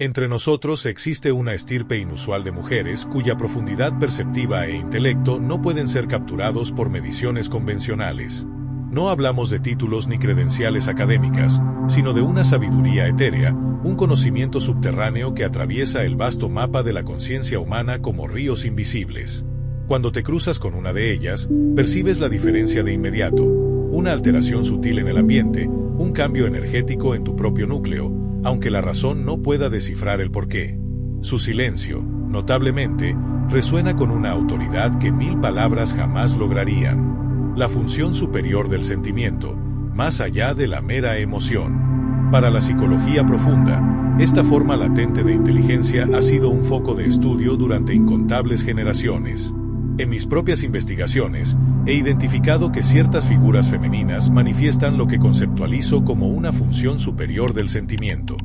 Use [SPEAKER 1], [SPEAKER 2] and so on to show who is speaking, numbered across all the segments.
[SPEAKER 1] Entre nosotros existe una estirpe inusual de mujeres cuya profundidad perceptiva e intelecto no pueden ser capturados por mediciones convencionales. No hablamos de títulos ni credenciales académicas, sino de una sabiduría etérea, un conocimiento subterráneo que atraviesa el vasto mapa de la conciencia humana como ríos invisibles. Cuando te cruzas con una de ellas, percibes la diferencia de inmediato, una alteración sutil en el ambiente, un cambio energético en tu propio núcleo, aunque la razón no pueda descifrar el porqué. Su silencio, notablemente, resuena con una autoridad que 1000 palabras jamás lograrían. La función superior del sentimiento, más allá de la mera emoción. Para la psicología profunda, esta forma latente de inteligencia ha sido un foco de estudio durante incontables generaciones. En mis propias investigaciones, he identificado que ciertas figuras femeninas manifiestan lo que conceptualizo como una función superior del sentimiento.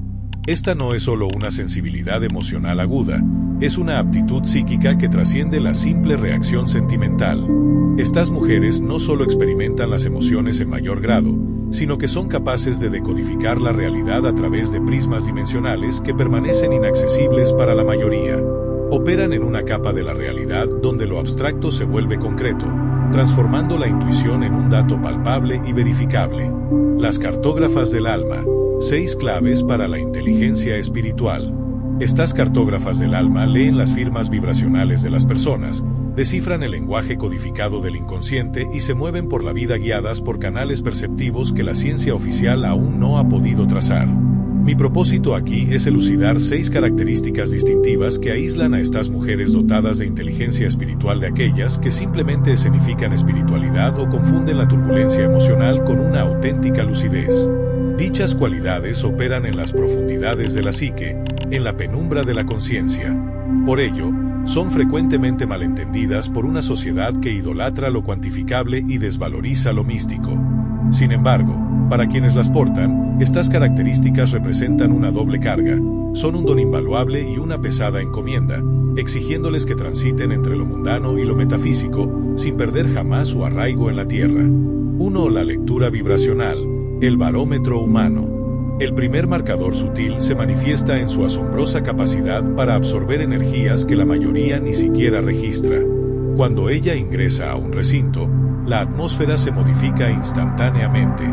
[SPEAKER 1] Esta no es solo una sensibilidad emocional aguda, es una aptitud psíquica que trasciende la simple reacción sentimental. Estas mujeres no solo experimentan las emociones en mayor grado, sino que son capaces de decodificar la realidad a través de prismas dimensionales que permanecen inaccesibles para la mayoría. Operan en una capa de la realidad donde lo abstracto se vuelve concreto, transformando la intuición en un dato palpable y verificable. Las cartógrafas del alma, 6 claves para la inteligencia espiritual. Estas cartógrafas del alma leen las firmas vibracionales de las personas, descifran el lenguaje codificado del inconsciente y se mueven por la vida guiadas por canales perceptivos que la ciencia oficial aún no ha podido trazar. Mi propósito aquí es elucidar 6 características distintivas que aíslan a estas mujeres dotadas de inteligencia espiritual de aquellas que simplemente escenifican espiritualidad o confunden la turbulencia emocional con una auténtica lucidez. Dichas cualidades operan en las profundidades de la psique, en la penumbra de la conciencia. Por ello, son frecuentemente malentendidas por una sociedad que idolatra lo cuantificable y desvaloriza lo místico. Sin embargo, para quienes las portan, estas características representan una doble carga, son un don invaluable y una pesada encomienda, exigiéndoles que transiten entre lo mundano y lo metafísico, sin perder jamás su arraigo en la tierra. 1. La lectura vibracional, el barómetro humano. El primer marcador sutil se manifiesta en su asombrosa capacidad para absorber energías que la mayoría ni siquiera registra. Cuando ella ingresa a un recinto, la atmósfera se modifica instantáneamente.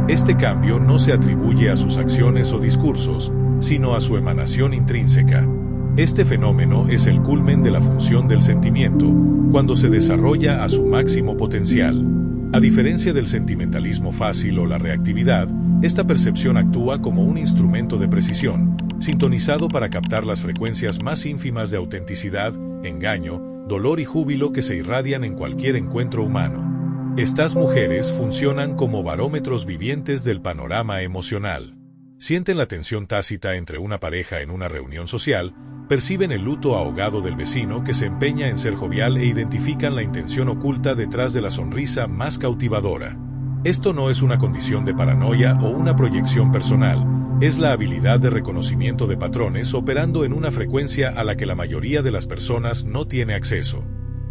[SPEAKER 1] Este cambio no se atribuye a sus acciones o discursos, sino a su emanación intrínseca. Este fenómeno es el culmen de la función del sentimiento, cuando se desarrolla a su máximo potencial. A diferencia del sentimentalismo fácil o la reactividad, esta percepción actúa como un instrumento de precisión, sintonizado para captar las frecuencias más ínfimas de autenticidad, engaño, dolor y júbilo que se irradian en cualquier encuentro humano. Estas mujeres funcionan como barómetros vivientes del panorama emocional. Sienten la tensión tácita entre una pareja en una reunión social, perciben el luto ahogado del vecino que se empeña en ser jovial e identifican la intención oculta detrás de la sonrisa más cautivadora. Esto no es una condición de paranoia o una proyección personal, es la habilidad de reconocimiento de patrones operando en una frecuencia a la que la mayoría de las personas no tiene acceso.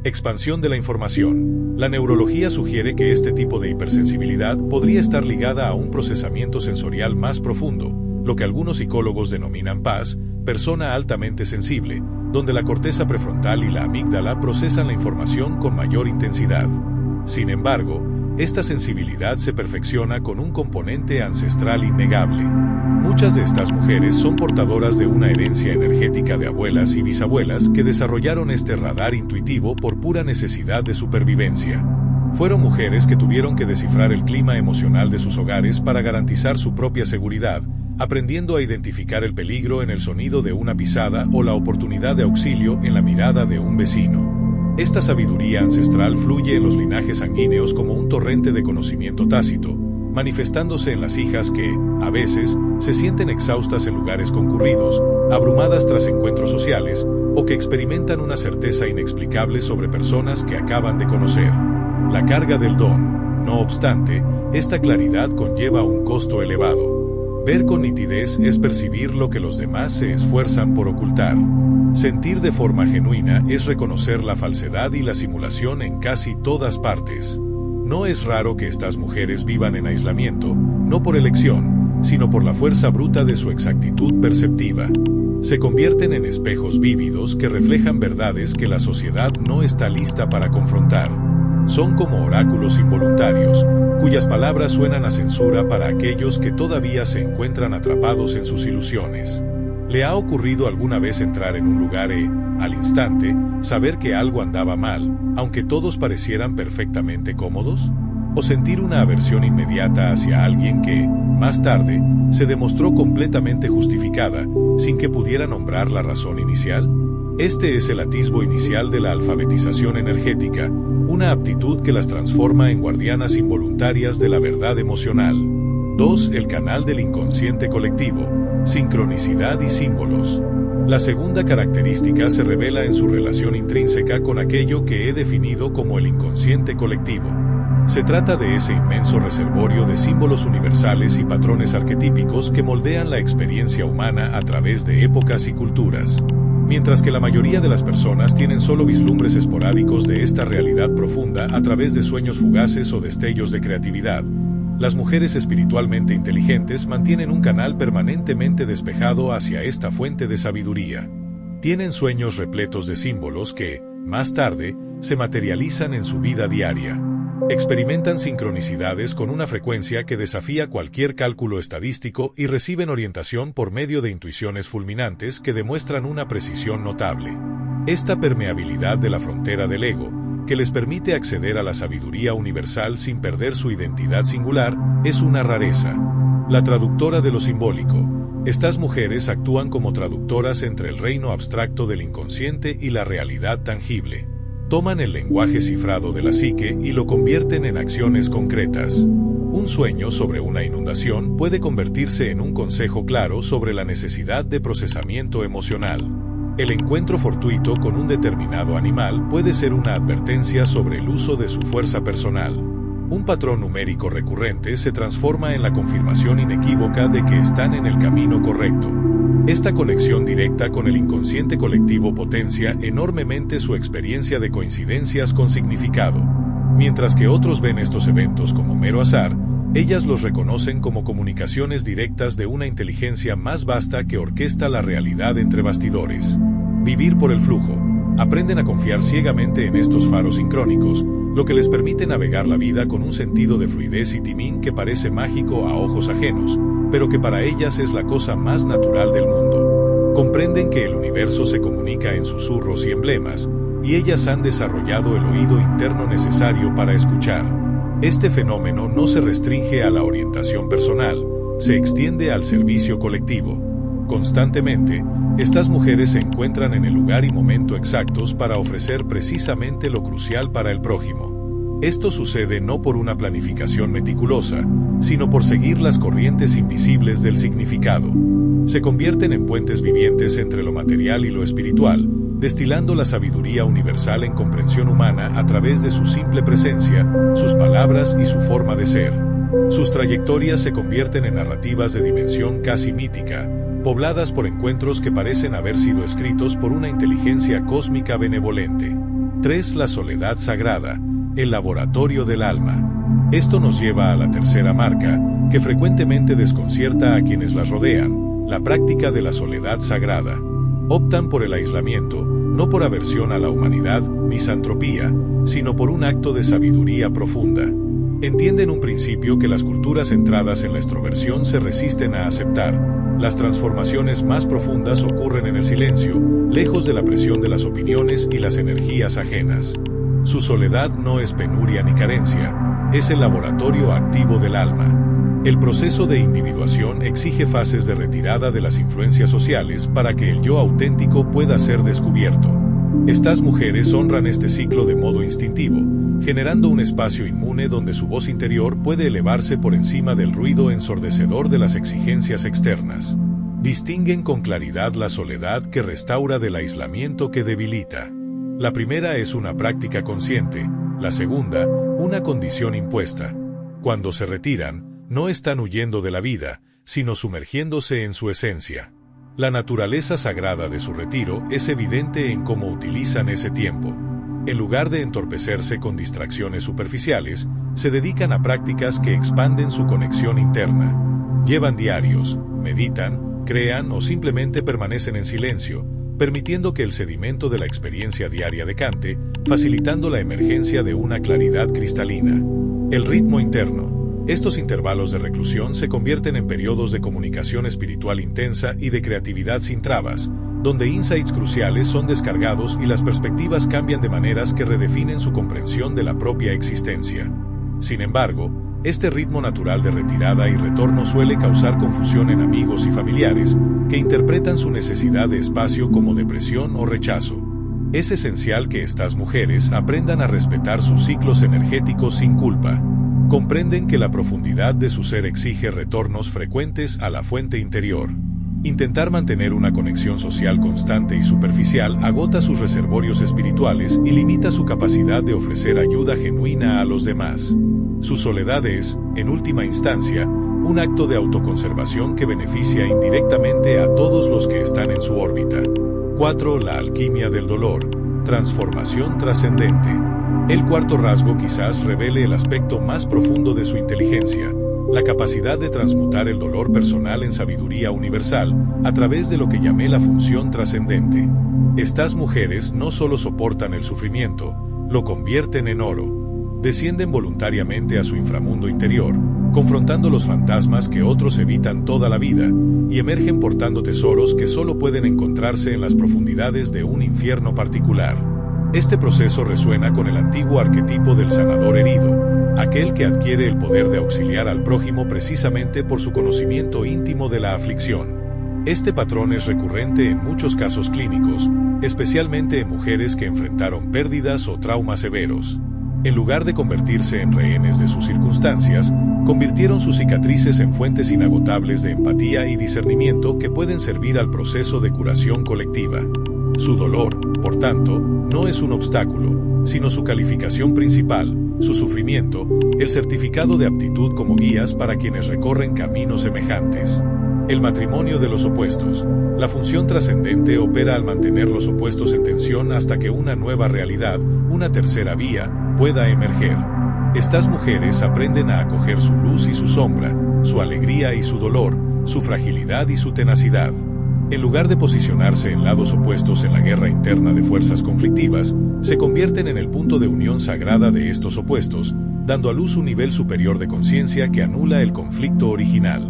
[SPEAKER 1] Expansión de la información. La neurología sugiere que este tipo de hipersensibilidad podría estar ligada a un procesamiento sensorial más profundo, lo que algunos psicólogos denominan PAS, persona altamente sensible, donde la corteza prefrontal y la amígdala procesan la información con mayor intensidad. Sin embargo, esta sensibilidad se perfecciona con un componente ancestral innegable. Muchas de estas mujeres son portadoras de una herencia energética de abuelas y bisabuelas que desarrollaron este radar intuitivo por pura necesidad de supervivencia. Fueron mujeres que tuvieron que descifrar el clima emocional de sus hogares para garantizar su propia seguridad, aprendiendo a identificar el peligro en el sonido de una pisada o la oportunidad de auxilio en la mirada de un vecino. Esta sabiduría ancestral fluye en los linajes sanguíneos como un torrente de conocimiento tácito, manifestándose en las hijas que, a veces, se sienten exhaustas en lugares concurridos, abrumadas tras encuentros sociales, o que experimentan una certeza inexplicable sobre personas que acaban de conocer. La carga del don. No obstante, esta claridad conlleva un costo elevado. Ver con nitidez es percibir lo que los demás se esfuerzan por ocultar. Sentir de forma genuina es reconocer la falsedad y la simulación en casi todas partes. No es raro que estas mujeres vivan en aislamiento, no por elección, sino por la fuerza bruta de su exactitud perceptiva. Se convierten en espejos vívidos que reflejan verdades que la sociedad no está lista para confrontar. Son como oráculos involuntarios, cuyas palabras suenan a censura para aquellos que todavía se encuentran atrapados en sus ilusiones. ¿Le ha ocurrido alguna vez entrar en un lugar y, al instante, saber que algo andaba mal, aunque todos parecieran perfectamente cómodos? ¿O sentir una aversión inmediata hacia alguien que, más tarde, se demostró completamente justificada, sin que pudiera nombrar la razón inicial? Este es el atisbo inicial de la alfabetización energética, una aptitud que las transforma en guardianas involuntarias de la verdad emocional. 2. El canal del inconsciente colectivo, sincronicidad y símbolos. La segunda característica se revela en su relación intrínseca con aquello que he definido como el inconsciente colectivo. Se trata de ese inmenso reservorio de símbolos universales y patrones arquetípicos que moldean la experiencia humana a través de épocas y culturas. Mientras que la mayoría de las personas tienen solo vislumbres esporádicos de esta realidad profunda a través de sueños fugaces o destellos de creatividad, las mujeres espiritualmente inteligentes mantienen un canal permanentemente despejado hacia esta fuente de sabiduría. Tienen sueños repletos de símbolos que, más tarde, se materializan en su vida diaria. Experimentan sincronicidades con una frecuencia que desafía cualquier cálculo estadístico y reciben orientación por medio de intuiciones fulminantes que demuestran una precisión notable. Esta permeabilidad de la frontera del ego, que les permite acceder a la sabiduría universal sin perder su identidad singular, es una rareza. La traductora de lo simbólico. Estas mujeres actúan como traductoras entre el reino abstracto del inconsciente y la realidad tangible. Toman el lenguaje cifrado de la psique y lo convierten en acciones concretas. Un sueño sobre una inundación puede convertirse en un consejo claro sobre la necesidad de procesamiento emocional. El encuentro fortuito con un determinado animal puede ser una advertencia sobre el uso de su fuerza personal. Un patrón numérico recurrente se transforma en la confirmación inequívoca de que están en el camino correcto. Esta conexión directa con el inconsciente colectivo potencia enormemente su experiencia de coincidencias con significado. Mientras que otros ven estos eventos como mero azar, ellas los reconocen como comunicaciones directas de una inteligencia más vasta que orquesta la realidad entre bastidores. Vivir por el flujo. Aprenden a confiar ciegamente en estos faros sincrónicos, lo que les permite navegar la vida con un sentido de fluidez y timín que parece mágico a ojos ajenos, pero que para ellas es la cosa más natural del mundo. Comprenden que el universo se comunica en susurros y emblemas, y ellas han desarrollado el oído interno necesario para escuchar. Este fenómeno no se restringe a la orientación personal, se extiende al servicio colectivo. Constantemente, estas mujeres se encuentran en el lugar y momento exactos para ofrecer precisamente lo crucial para el prójimo. Esto sucede no por una planificación meticulosa, sino por seguir las corrientes invisibles del significado. Se convierten en puentes vivientes entre lo material y lo espiritual, destilando la sabiduría universal en comprensión humana a través de su simple presencia, sus palabras y su forma de ser. Sus trayectorias se convierten en narrativas de dimensión casi mítica, pobladas por encuentros que parecen haber sido escritos por una inteligencia cósmica benevolente. 3. La soledad sagrada, el laboratorio del alma. Esto nos lleva a la tercera marca, que frecuentemente desconcierta a quienes las rodean, la práctica de la soledad sagrada. Optan por el aislamiento, no por aversión a la humanidad, misantropía, sino por un acto de sabiduría profunda. Entienden un principio que las culturas centradas en la extroversión se resisten a aceptar. Las transformaciones más profundas ocurren en el silencio, lejos de la presión de las opiniones y las energías ajenas. Su soledad no es penuria ni carencia, es el laboratorio activo del alma. El proceso de individuación exige fases de retirada de las influencias sociales para que el yo auténtico pueda ser descubierto. Estas mujeres honran este ciclo de modo instintivo, generando un espacio inmune donde su voz interior puede elevarse por encima del ruido ensordecedor de las exigencias externas. Distinguen con claridad la soledad que restaura del aislamiento que debilita. La primera es una práctica consciente, la segunda, una condición impuesta. Cuando se retiran, no están huyendo de la vida, sino sumergiéndose en su esencia. La naturaleza sagrada de su retiro es evidente en cómo utilizan ese tiempo. En lugar de entorpecerse con distracciones superficiales, se dedican a prácticas que expanden su conexión interna. Llevan diarios, meditan, crean o simplemente permanecen en silencio, permitiendo que el sedimento de la experiencia diaria decante, facilitando la emergencia de una claridad cristalina. El ritmo interno. Estos intervalos de reclusión se convierten en periodos de comunicación espiritual intensa y de creatividad sin trabas, donde insights cruciales son descargados y las perspectivas cambian de maneras que redefinen su comprensión de la propia existencia. Sin embargo, este ritmo natural de retirada y retorno suele causar confusión en amigos y familiares, que interpretan su necesidad de espacio como depresión o rechazo. Es esencial que estas mujeres aprendan a respetar sus ciclos energéticos sin culpa. Comprenden que la profundidad de su ser exige retornos frecuentes a la fuente interior. Intentar mantener una conexión social constante y superficial agota sus reservorios espirituales y limita su capacidad de ofrecer ayuda genuina a los demás. Su soledad es, en última instancia, un acto de autoconservación que beneficia indirectamente a todos los que están en su órbita. 4. La alquimia del dolor. Transformación trascendente. El cuarto rasgo quizás revele el aspecto más profundo de su inteligencia, la capacidad de transmutar el dolor personal en sabiduría universal, a través de lo que llamé la función trascendente. Estas mujeres no solo soportan el sufrimiento, lo convierten en oro. Descienden voluntariamente a su inframundo interior, confrontando los fantasmas que otros evitan toda la vida, y emergen portando tesoros que solo pueden encontrarse en las profundidades de un infierno particular. Este proceso resuena con el antiguo arquetipo del sanador herido, aquel que adquiere el poder de auxiliar al prójimo precisamente por su conocimiento íntimo de la aflicción. Este patrón es recurrente en muchos casos clínicos, especialmente en mujeres que enfrentaron pérdidas o traumas severos. En lugar de convertirse en rehenes de sus circunstancias, convirtieron sus cicatrices en fuentes inagotables de empatía y discernimiento que pueden servir al proceso de curación colectiva. Su dolor, por tanto, no es un obstáculo, sino su calificación principal, su sufrimiento, el certificado de aptitud como guías para quienes recorren caminos semejantes. El matrimonio de los opuestos. La función trascendente opera al mantener los opuestos en tensión hasta que una nueva realidad, una tercera vía, pueda emerger. Estas mujeres aprenden a acoger su luz y su sombra, su alegría y su dolor, su fragilidad y su tenacidad. En lugar de posicionarse en lados opuestos en la guerra interna de fuerzas conflictivas, se convierten en el punto de unión sagrada de estos opuestos, dando a luz un nivel superior de conciencia que anula el conflicto original.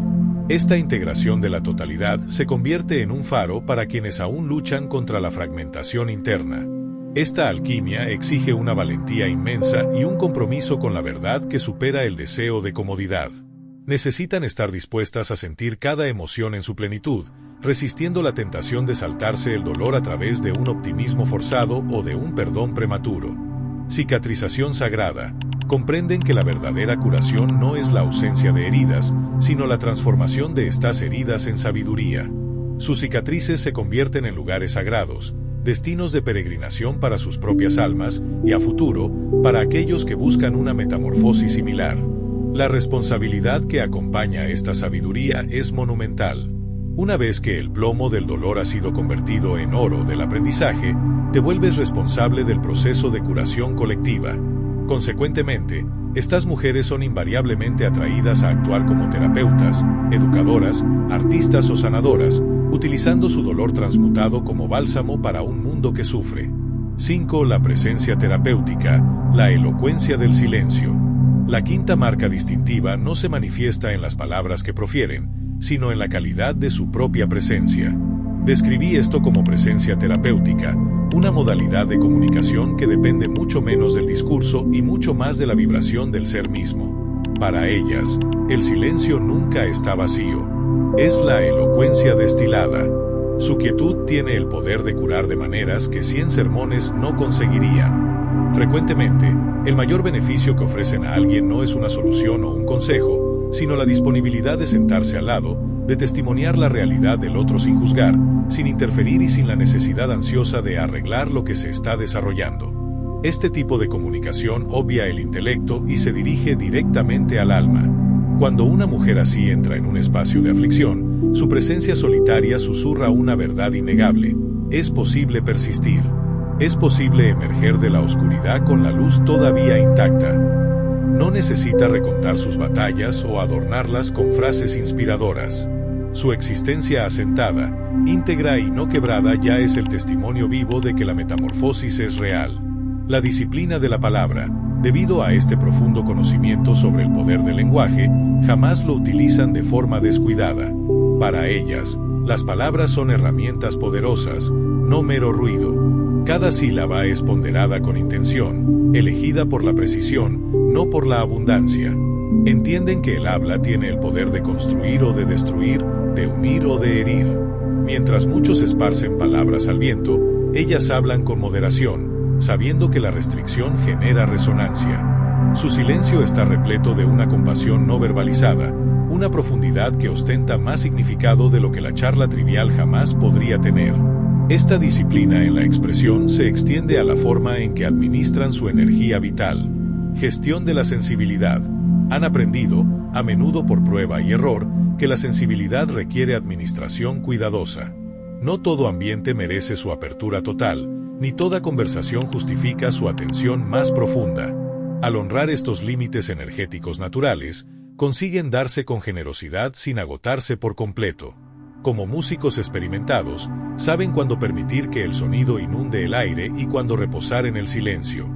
[SPEAKER 1] Esta integración de la totalidad se convierte en un faro para quienes aún luchan contra la fragmentación interna. Esta alquimia exige una valentía inmensa y un compromiso con la verdad que supera el deseo de comodidad. Necesitan estar dispuestas a sentir cada emoción en su plenitud, resistiendo la tentación de saltarse el dolor a través de un optimismo forzado o de un perdón prematuro. Cicatrización sagrada. Comprenden que la verdadera curación no es la ausencia de heridas, sino la transformación de estas heridas en sabiduría. Sus cicatrices se convierten en lugares sagrados, destinos de peregrinación para sus propias almas y a futuro, para aquellos que buscan una metamorfosis similar. La responsabilidad que acompaña a esta sabiduría es monumental. Una vez que el plomo del dolor ha sido convertido en oro del aprendizaje, te vuelves responsable del proceso de curación colectiva. Consecuentemente, estas mujeres son invariablemente atraídas a actuar como terapeutas, educadoras, artistas o sanadoras, utilizando su dolor transmutado como bálsamo para un mundo que sufre. 5. La presencia terapéutica, la elocuencia del silencio. La quinta marca distintiva no se manifiesta en las palabras que profieren, sino en la calidad de su propia presencia. Describí esto como presencia terapéutica, una modalidad de comunicación que depende mucho menos del discurso y mucho más de la vibración del ser mismo. Para ellas, el silencio nunca está vacío. Es la elocuencia destilada. Su quietud tiene el poder de curar de maneras que 100 sermones no conseguirían. Frecuentemente, el mayor beneficio que ofrecen a alguien no es una solución o un consejo, sino la disponibilidad de sentarse al lado, de testimoniar la realidad del otro sin juzgar, sin interferir y sin la necesidad ansiosa de arreglar lo que se está desarrollando. Este tipo de comunicación obvia el intelecto y se dirige directamente al alma. Cuando una mujer así entra en un espacio de aflicción, su presencia solitaria susurra una verdad innegable: es posible persistir. Es posible emerger de la oscuridad con la luz todavía intacta. No necesita recontar sus batallas o adornarlas con frases inspiradoras. Su existencia asentada, íntegra y no quebrada ya es el testimonio vivo de que la metamorfosis es real. La disciplina de la palabra, debido a este profundo conocimiento sobre el poder del lenguaje, jamás lo utilizan de forma descuidada. Para ellas, las palabras son herramientas poderosas, no mero ruido. Cada sílaba es ponderada con intención, elegida por la precisión, no por la abundancia. Entienden que el habla tiene el poder de construir o de destruir, de unir o de herir. Mientras muchos esparcen palabras al viento, ellas hablan con moderación, sabiendo que la restricción genera resonancia. Su silencio está repleto de una compasión no verbalizada, una profundidad que ostenta más significado de lo que la charla trivial jamás podría tener. Esta disciplina en la expresión se extiende a la forma en que administran su energía vital. Gestión de la sensibilidad. Han aprendido, a menudo por prueba y error, que la sensibilidad requiere administración cuidadosa. No todo ambiente merece su apertura total, ni toda conversación justifica su atención más profunda. Al honrar estos límites energéticos naturales, consiguen darse con generosidad sin agotarse por completo. Como músicos experimentados, saben cuándo permitir que el sonido inunde el aire y cuándo reposar en el silencio.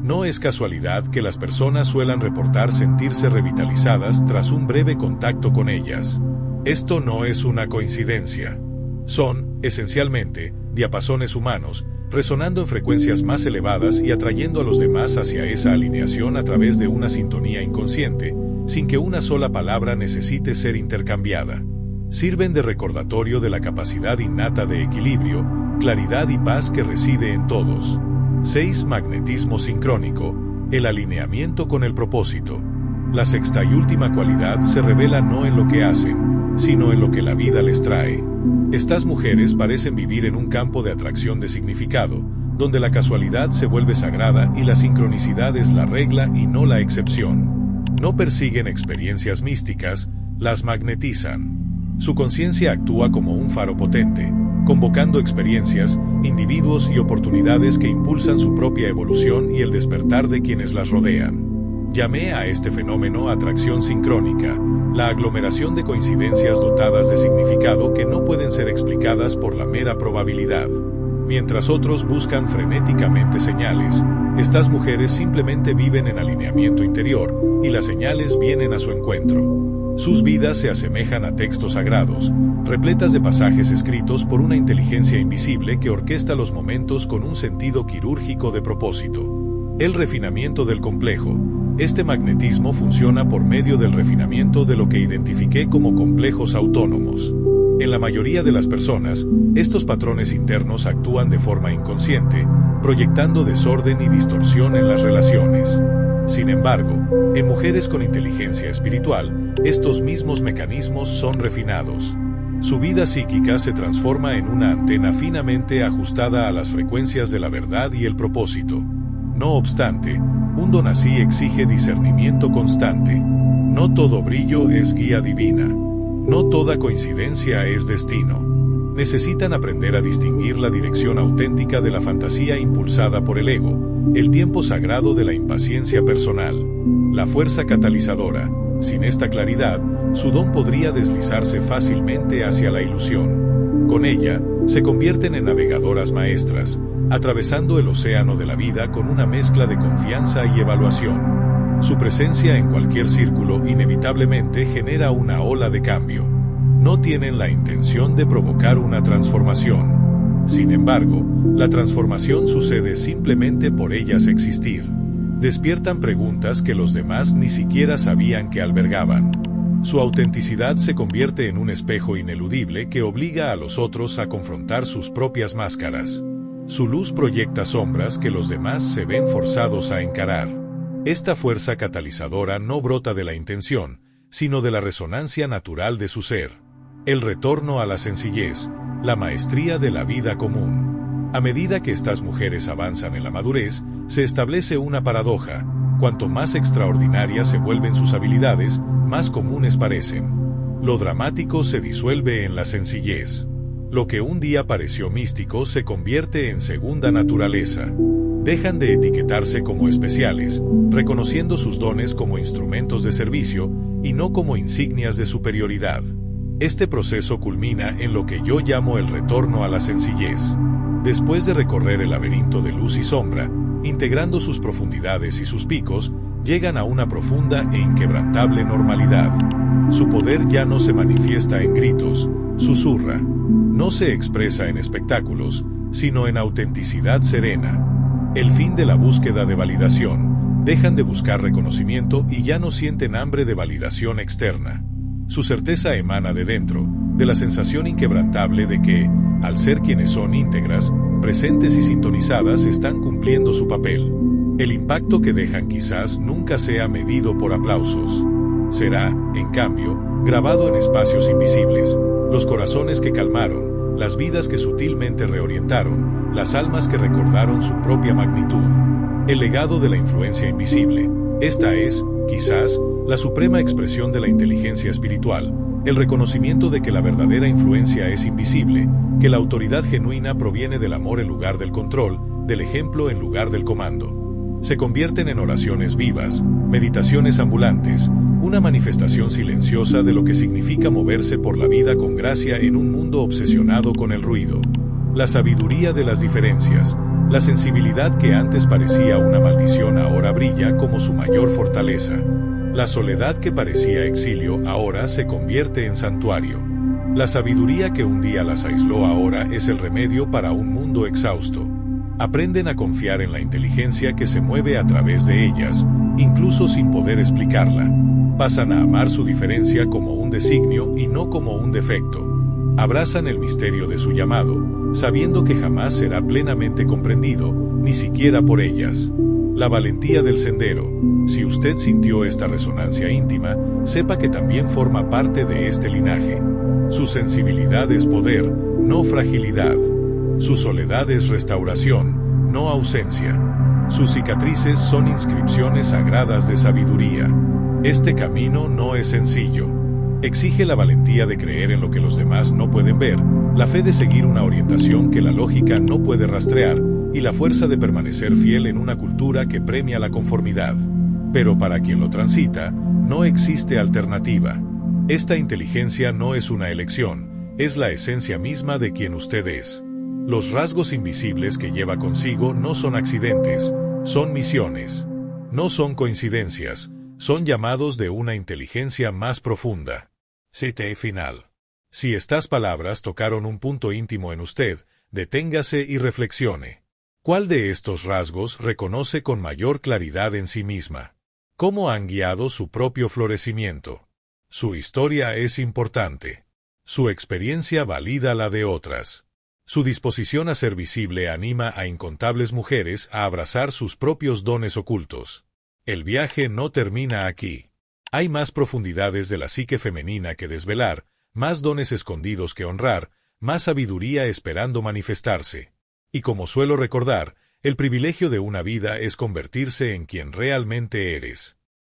[SPEAKER 1] No es casualidad que las personas suelan reportar sentirse revitalizadas tras un breve contacto con ellas. Esto no es una coincidencia. Son, esencialmente, diapasones humanos, resonando en frecuencias más elevadas y atrayendo a los demás hacia esa alineación a través de una sintonía inconsciente, sin que una sola palabra necesite ser intercambiada. Sirven de recordatorio de la capacidad innata de equilibrio, claridad y paz que reside en todos. 6. Magnetismo sincrónico, el alineamiento con el propósito. La sexta y última cualidad se revela no en lo que hacen, sino en lo que la vida les trae. Estas mujeres parecen vivir en un campo de atracción de significado, donde la casualidad se vuelve sagrada y la sincronicidad es la regla y no la excepción. No persiguen experiencias místicas, las magnetizan. Su conciencia actúa como un faro potente, convocando experiencias, individuos y oportunidades que impulsan su propia evolución y el despertar de quienes las rodean. Llamé a este fenómeno atracción sincrónica, la aglomeración de coincidencias dotadas de significado que no pueden ser explicadas por la mera probabilidad. Mientras otros buscan frenéticamente señales, estas mujeres simplemente viven en alineamiento interior, y las señales vienen a su encuentro. Sus vidas se asemejan a textos sagrados, repletas de pasajes escritos por una inteligencia invisible que orquesta los momentos con un sentido quirúrgico de propósito. El refinamiento del complejo. Este magnetismo funciona por medio del refinamiento de lo que identifiqué como complejos autónomos. En la mayoría de las personas, estos patrones internos actúan de forma inconsciente, proyectando desorden y distorsión en las relaciones. Sin embargo, en mujeres con inteligencia espiritual, estos mismos mecanismos son refinados. Su vida psíquica se transforma en una antena finamente ajustada a las frecuencias de la verdad y el propósito. No obstante, un don así exige discernimiento constante. No todo brillo es guía divina. No toda coincidencia es destino. Necesitan aprender a distinguir la dirección auténtica de la fantasía impulsada por el ego, el tiempo sagrado de la impaciencia personal, la fuerza catalizadora. Sin esta claridad, su don podría deslizarse fácilmente hacia la ilusión. Con ella, se convierten en navegadoras maestras, atravesando el océano de la vida con una mezcla de confianza y evaluación. Su presencia en cualquier círculo inevitablemente genera una ola de cambio. No tienen la intención de provocar una transformación. Sin embargo, la transformación sucede simplemente por ellas existir. Despiertan preguntas que los demás ni siquiera sabían que albergaban. Su autenticidad se convierte en un espejo ineludible que obliga a los otros a confrontar sus propias máscaras. Su luz proyecta sombras que los demás se ven forzados a encarar. Esta fuerza catalizadora no brota de la intención, sino de la resonancia natural de su ser. El retorno a la sencillez, la maestría de la vida común. A medida que estas mujeres avanzan en la madurez, se establece una paradoja. Cuanto más extraordinarias se vuelven sus habilidades, más comunes parecen. Lo dramático se disuelve en la sencillez. Lo que un día pareció místico se convierte en segunda naturaleza. Dejan de etiquetarse como especiales, reconociendo sus dones como instrumentos de servicio y no como insignias de superioridad. Este proceso culmina en lo que yo llamo el retorno a la sencillez. Después de recorrer el laberinto de luz y sombra, integrando sus profundidades y sus picos, llegan a una profunda e inquebrantable normalidad. Su poder ya no se manifiesta en gritos, susurra. No se expresa en espectáculos, sino en autenticidad serena. El fin de la búsqueda de validación. Dejan de buscar reconocimiento y ya no sienten hambre de validación externa. Su certeza emana de dentro, de la sensación inquebrantable de que, al ser quienes son íntegras, presentes y sintonizadas, están cumpliendo su papel. El impacto que dejan quizás nunca sea medido por aplausos. Será, en cambio, grabado en espacios invisibles, los corazones que calmaron, las vidas que sutilmente reorientaron, las almas que recordaron su propia magnitud. El legado de la influencia invisible. Esta es, quizás, la suprema expresión de la inteligencia espiritual, el reconocimiento de que la verdadera influencia es invisible, que la autoridad genuina proviene del amor en lugar del control, del ejemplo en lugar del comando. Se convierten en oraciones vivas, meditaciones ambulantes, una manifestación silenciosa de lo que significa moverse por la vida con gracia en un mundo obsesionado con el ruido. La sabiduría de las diferencias, la sensibilidad que antes parecía una maldición ahora brilla como su mayor fortaleza. La soledad que parecía exilio ahora se convierte en santuario. La sabiduría que un día las aisló ahora es el remedio para un mundo exhausto. Aprenden a confiar en la inteligencia que se mueve a través de ellas, incluso sin poder explicarla. Pasan a amar su diferencia como un designio y no como un defecto. Abrazan el misterio de su llamado, sabiendo que jamás será plenamente comprendido, ni siquiera por ellas. La valentía del sendero. Si usted sintió esta resonancia íntima, sepa que también forma parte de este linaje. Su sensibilidad es poder, no fragilidad. Su soledad es restauración, no ausencia. Sus cicatrices son inscripciones sagradas de sabiduría. Este camino no es sencillo. Exige la valentía de creer en lo que los demás no pueden ver, la fe de seguir una orientación que la lógica no puede rastrear, y la fuerza de permanecer fiel en una cultura que premia la conformidad. Pero para quien lo transita, no existe alternativa. Esta inteligencia no es una elección, es la esencia misma de quien usted es. Los rasgos invisibles que lleva consigo no son accidentes, son misiones. No son coincidencias, son llamados de una inteligencia más profunda. Cita final. Si estas palabras tocaron un punto íntimo en usted, deténgase y reflexione. ¿Cuál de estos rasgos reconoce con mayor claridad en sí misma? ¿Cómo han guiado su propio florecimiento? Su historia es importante. Su experiencia valida la de otras. Su disposición a ser visible anima a incontables mujeres a abrazar sus propios dones ocultos. El viaje no termina aquí. Hay más profundidades de la psique femenina que desvelar, más dones escondidos que honrar, más sabiduría esperando manifestarse. Y como suelo recordar, el privilegio de una vida es convertirse en quien realmente eres.